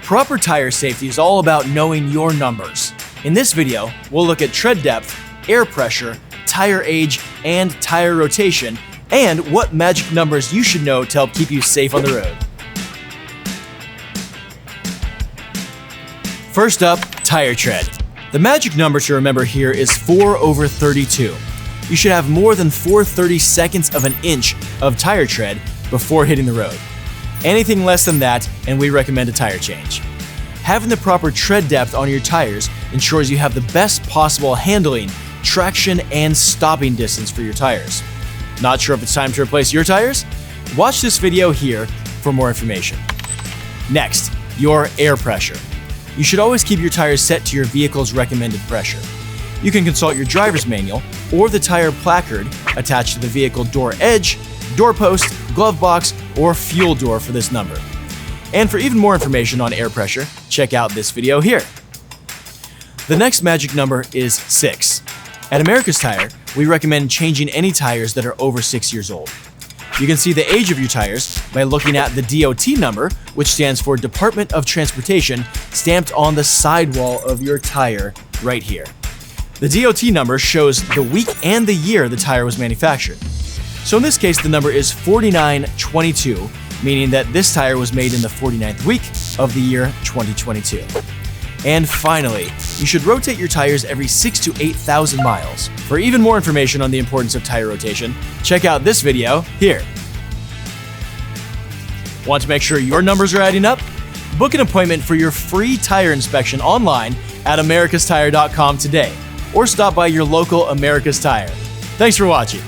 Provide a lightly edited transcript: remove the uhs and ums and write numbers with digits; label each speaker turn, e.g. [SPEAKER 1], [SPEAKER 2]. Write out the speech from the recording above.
[SPEAKER 1] Proper tire safety is all about knowing your numbers. In this video, we'll look at tread depth, air pressure, tire age, and tire rotation, and what magic numbers you should know to help keep you safe on the road. First up, tire tread. The magic number to remember here is 4/32. You should have more than 4/32 of an inch of tire tread before hitting the road. Anything less than that, and we recommend a tire change. Having the proper tread depth on your tires ensures you have the best possible handling, traction, and stopping distance for your tires. Not sure if it's time to replace your tires? Watch this video here for more information. Next, your air pressure. You should always keep your tires set to your vehicle's recommended pressure. You can consult your driver's manual or the tire placard attached to the vehicle door edge, doorpost, glove box, or fuel door for this number. And for even more information on air pressure, check out this video here. The next magic number is 6. At America's Tire, we recommend changing any tires that are over 6 years old. You can see the age of your tires by looking at the DOT number, which stands for Department of Transportation, stamped on the sidewall of your tire right here. The DOT number shows the week and the year the tire was manufactured. So in this case, the number is 4922, meaning that this tire was made in the 49th week of the year 2022. And finally, you should rotate your tires every 6,000 to 8,000 miles. For even more information on the importance of tire rotation, check out this video here. Want to make sure your numbers are adding up? Book an appointment for your free tire inspection online at americastire.com today, or stop by your local America's Tire. Thanks for watching.